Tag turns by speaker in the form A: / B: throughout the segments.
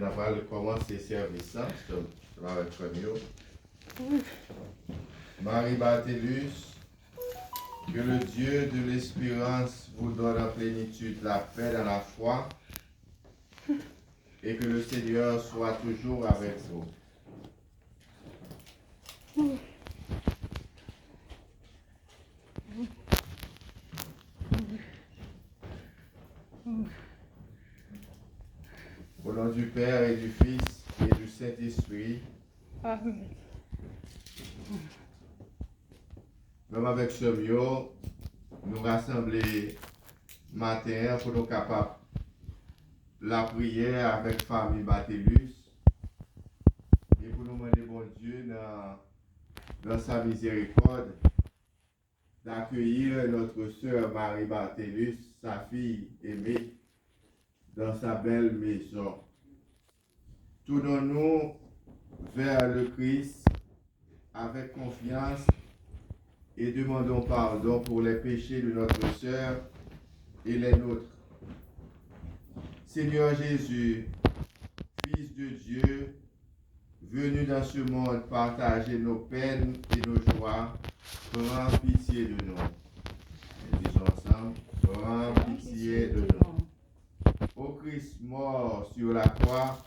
A: On va commencer le service avec Camille. Marie Barthélus, que le Dieu de l'espérance vous donne en plénitude la paix dans la foi et que le Seigneur soit toujours avec vous. Au nom du Père et du Fils et du Saint-Esprit.
B: Amen.
A: Même avec ce mieux, nous rassembler matin pour nous capables la prière avec famille Barthélus et pour nous demander bon Dieu dans sa miséricorde d'accueillir notre sœur Marie Barthélus, sa fille aimée, dans sa belle maison. Tournons-nous vers le Christ avec confiance et demandons pardon pour les péchés de notre sœur et les nôtres. Seigneur Jésus, Fils de Dieu, venu dans ce monde partager nos peines et nos joies, prends pitié de nous. Disons ensemble, prends pitié de nous. Ô Christ mort sur la croix,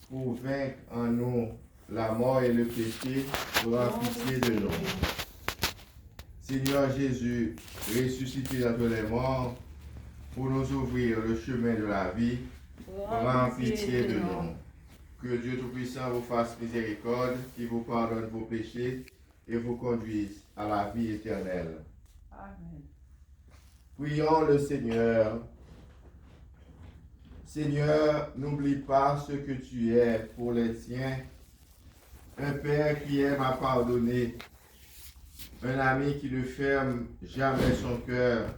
A: pour vaincre en nous la mort et le péché, prends pitié de nous. Seigneur Jésus, ressuscité d'entre les morts, pour nous ouvrir le chemin de la vie, prends pitié de nous. Que Dieu Tout-Puissant vous fasse miséricorde, qui vous pardonne vos péchés et vous conduise à la vie éternelle.
B: Amen.
A: Prions le Seigneur. Seigneur, n'oublie pas ce que tu es pour les tiens, un Père qui aime à pardonner, un ami qui ne ferme jamais son cœur.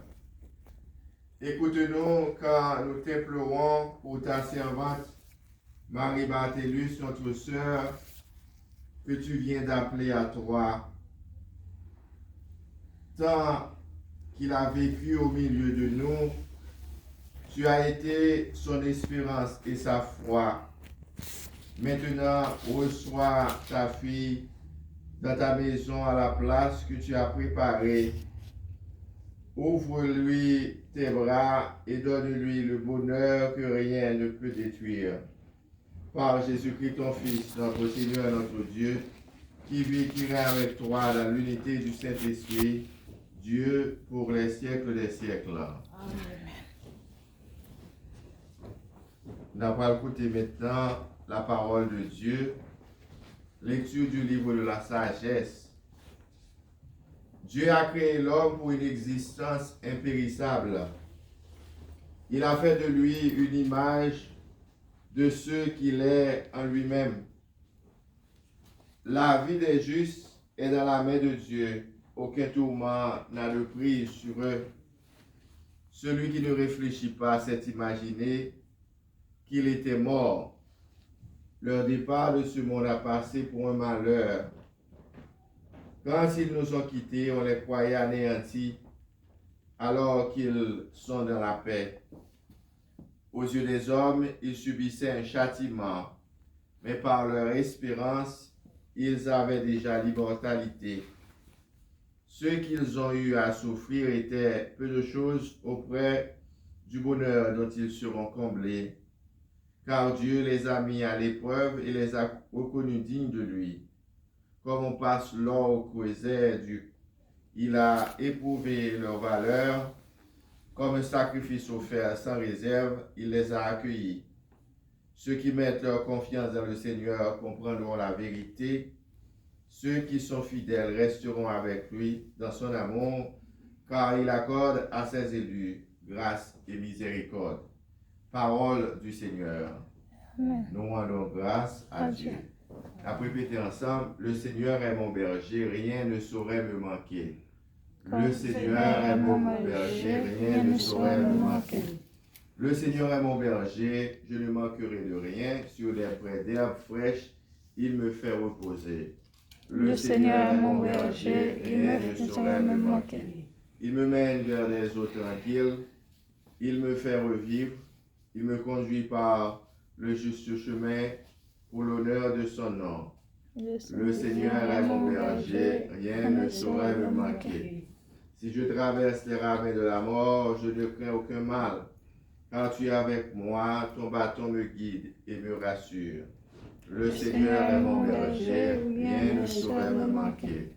A: Écoute-nous quand nous t'implorons pour ta servante, Marie Barthélus, notre sœur, que tu viens d'appeler à toi. Tant qu'il a vécu au milieu de nous, tu as été son espérance et sa foi. Maintenant, reçois ta fille dans ta maison à la place que tu as préparée. Ouvre-lui tes bras et donne-lui le bonheur que rien ne peut détruire. Par Jésus-Christ, ton Fils, notre Seigneur, notre Dieu, qui vit, qui règne avec toi dans l'unité du Saint-Esprit, Dieu pour les siècles des siècles.
B: Amen.
A: Nous allons écouter maintenant la parole de Dieu. Lecture du livre de la sagesse. Dieu a créé l'homme pour une existence impérissable. Il a fait de lui une image de ce qu'il est en lui-même. La vie des justes est dans la main de Dieu. Aucun tourment n'a de prise sur eux. Celui qui ne réfléchit pas s'est imaginé qu'il était mort. Leur départ de ce monde a passé pour un malheur. Quand ils nous ont quittés, on les croyait anéantis, alors qu'ils sont dans la paix. Aux yeux des hommes, ils subissaient un châtiment, mais par leur espérance, ils avaient déjà l'immortalité. Ce qu'ils ont eu à souffrir était peu de choses auprès du bonheur dont ils seront comblés, car Dieu les a mis à l'épreuve et les a reconnus dignes de lui. Comme on passe l'or au creuset, il a éprouvé leur valeur. Comme un sacrifice offert sans réserve, il les a accueillis. Ceux qui mettent leur confiance dans le Seigneur comprendront la vérité. Ceux qui sont fidèles resteront avec lui dans son amour, car il accorde à ses élus grâce et miséricorde. Parole du Seigneur.
B: Amen.
A: Nous rendons grâce à Dieu. Après, répéter ensemble, le Seigneur est mon berger, rien ne saurait me manquer.
B: Comme
A: Le Seigneur est mon berger, rien ne saurait me manquer. Le Seigneur est mon berger, je ne manquerai de rien. Sur les prés d'herbes fraîches, il me fait reposer.
B: Le Seigneur est mon berger, rien ne saurait me manquer.
A: Il me mène vers des eaux tranquilles, il me fait revivre, il me conduit par le juste chemin pour l'honneur de son nom. Le Seigneur est mon berger, rien ne saurait me manquer. Si je traverse les ravins de la mort, je ne crains aucun mal, car tu es avec moi, ton bâton me guide et me rassure. Le Seigneur est mon berger, rien ne saurait me manquer.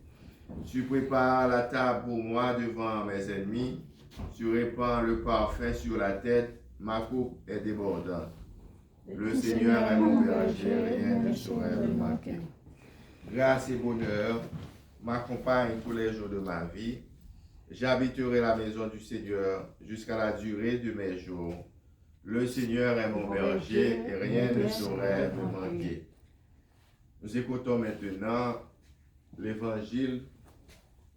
A: Tu prépares la table pour moi devant mes ennemis, tu répands le parfum sur la tête, ma coupe est débordante. Le Seigneur est mon berger, rien ne saurait me manquer. Grâce et bonheur m'accompagnent tous les jours de ma vie. J'habiterai la maison du Seigneur jusqu'à la durée de mes jours. Le Seigneur est mon berger et rien ne saurait me manquer. Nous écoutons maintenant l'évangile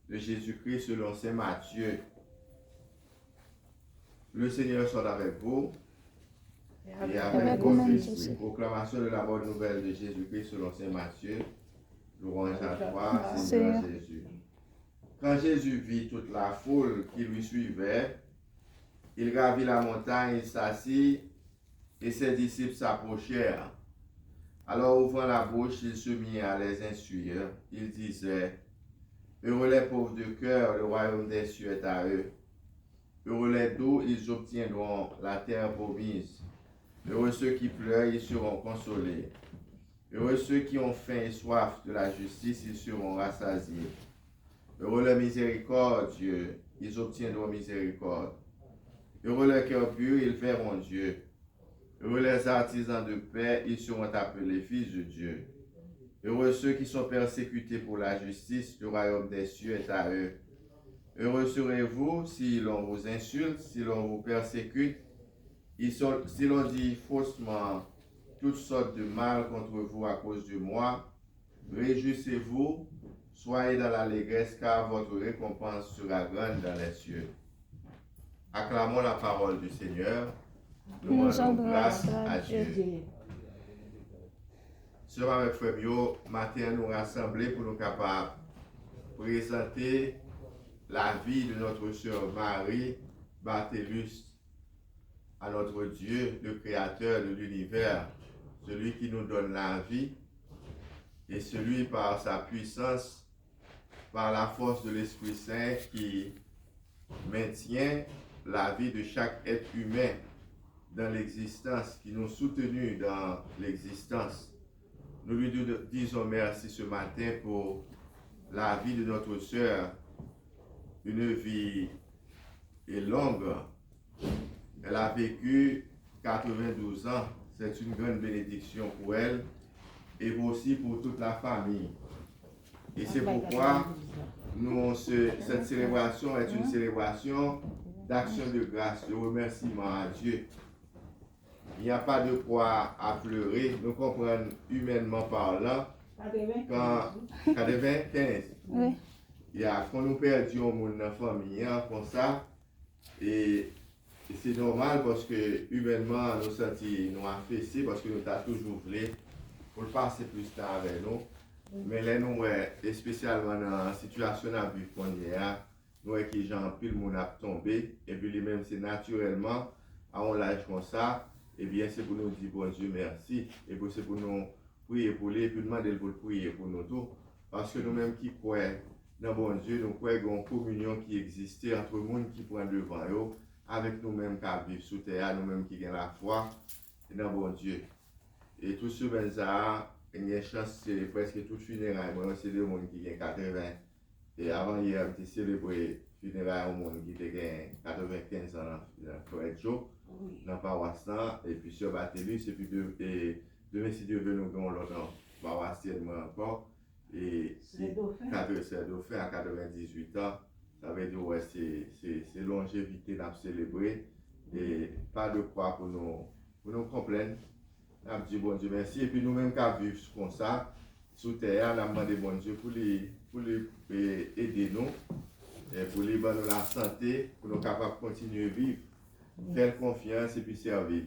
A: de Jésus-Christ selon saint Matthieu. Le Seigneur soit avec vous et avec votre esprit. Proclamation de la bonne nouvelle de Jésus-Christ selon saint Matthieu. Louange à toi, Seigneur Jésus. Quand Jésus vit toute la foule qui lui suivait, il gravit la montagne, il s'assit et ses disciples s'approchèrent. Alors, ouvrant la bouche, il se mit à les instruire. Il disait, heureux les pauvres de cœur, le royaume des cieux est à eux. Heureux les doux, ils obtiendront la terre promise. Heureux ceux qui pleurent, ils seront consolés. Heureux ceux qui ont faim et soif de la justice, ils seront rassasiés. Heureux les miséricordieux, ils obtiendront miséricorde. Heureux les cœurs purs, ils verront Dieu. Heureux les artisans de paix, ils seront appelés fils de Dieu. Heureux ceux qui sont persécutés pour la justice, le royaume des cieux est à eux. Heureux serez-vous si l'on vous insulte, si l'on vous persécute, si l'on dit faussement toutes sortes de mal contre vous à cause de moi. Réjouissez-vous, soyez dans l'allégresse, car votre récompense sera grande dans les cieux. Acclamons la parole du Seigneur. Nous rendons grâce à Dieu. Sœurs avec frère Mio, matin nous rassembler pour nous capables de présenter la vie de notre sœur Marie Barthélus à notre Dieu, le Créateur de l'univers, celui qui nous donne la vie et celui par sa puissance, par la force de l'Esprit Saint qui maintient la vie de chaque être humain dans l'existence, qui nous soutenu dans l'existence. Nous lui disons merci ce matin pour la vie de notre sœur, une vie longue. Elle a vécu 92 ans, c'est une grande bénédiction pour elle et aussi pour toute la famille. Et c'est pourquoi cette célébration est une célébration d'action de grâce, de remerciement à Dieu. Il n'y a pas de quoi à pleurer, nous comprenons humainement parlant, quand 95,
B: Oui.
A: quand nous perdions mon famille comme ça, et c'est normal parce que humainement nous sentons nous affaissés parce que nous avons toujours voulu pour passer plus de temps avec nous. Mais là, nous, et spécialement dans la situation à vivre qu'on y a, nous, qui gens pile monde a tombé, et puis lui-même, c'est naturellement, à un âge comme ça, et bien, c'est pour nous dire bon Dieu merci, et puis c'est pour nous prier pour lui, et puis demander pour prier pour nous tous, parce que nous-mêmes qui croyons dans bon Dieu, nous croyons qu'il y a une communion qui existe entre le monde qui prend devant eux, avec nous-mêmes qui vivons sous terre, nous-mêmes qui avons la foi dans bon Dieu. Et tout ce ça, il y a une chance, c'est presque tout funérailles. Moi, c'est des gens qui ont 80. Et avant hier, j'ai célébré funérailles au monde qui ont 95 ans dans Forêt Joe, dans la paroisse. Et puis sur Barthélus, et puis demain, si Dieu veut, nous avons l'autre paroisse encore. Et c'est Dauphin à 98 ans. Ça veut dire ouais, c'est longévité à célébrer. Et pas de quoi pour nous comprendre. On dit bon Dieu merci. Et puis nous-mêmes qui vivons comme ça, sous terre, on a demandé bon Dieu pour les aider nous, et pour les donner la santé, pour nous capables de continuer à vivre, faire confiance et puis servir.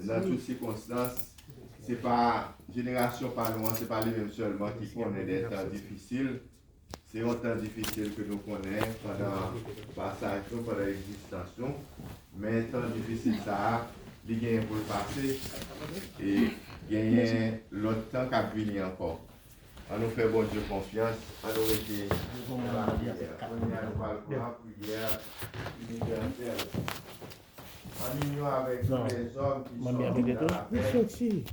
A: Dans toutes circonstances, c'est pas génération par loin, c'est pas les mêmes seulement qui connaissent des temps difficiles. C'est un temps difficile que nous connaissons pendant le passage, pendant l'existence. Mais temps difficile, ça, il y a pour le passé et il y a l'autre temps qui a venu encore. On nous fait bon Dieu confiance, on nous était dans la prière. On est à la prière universelle. En union avec tous les hommes qui sont dans la paix.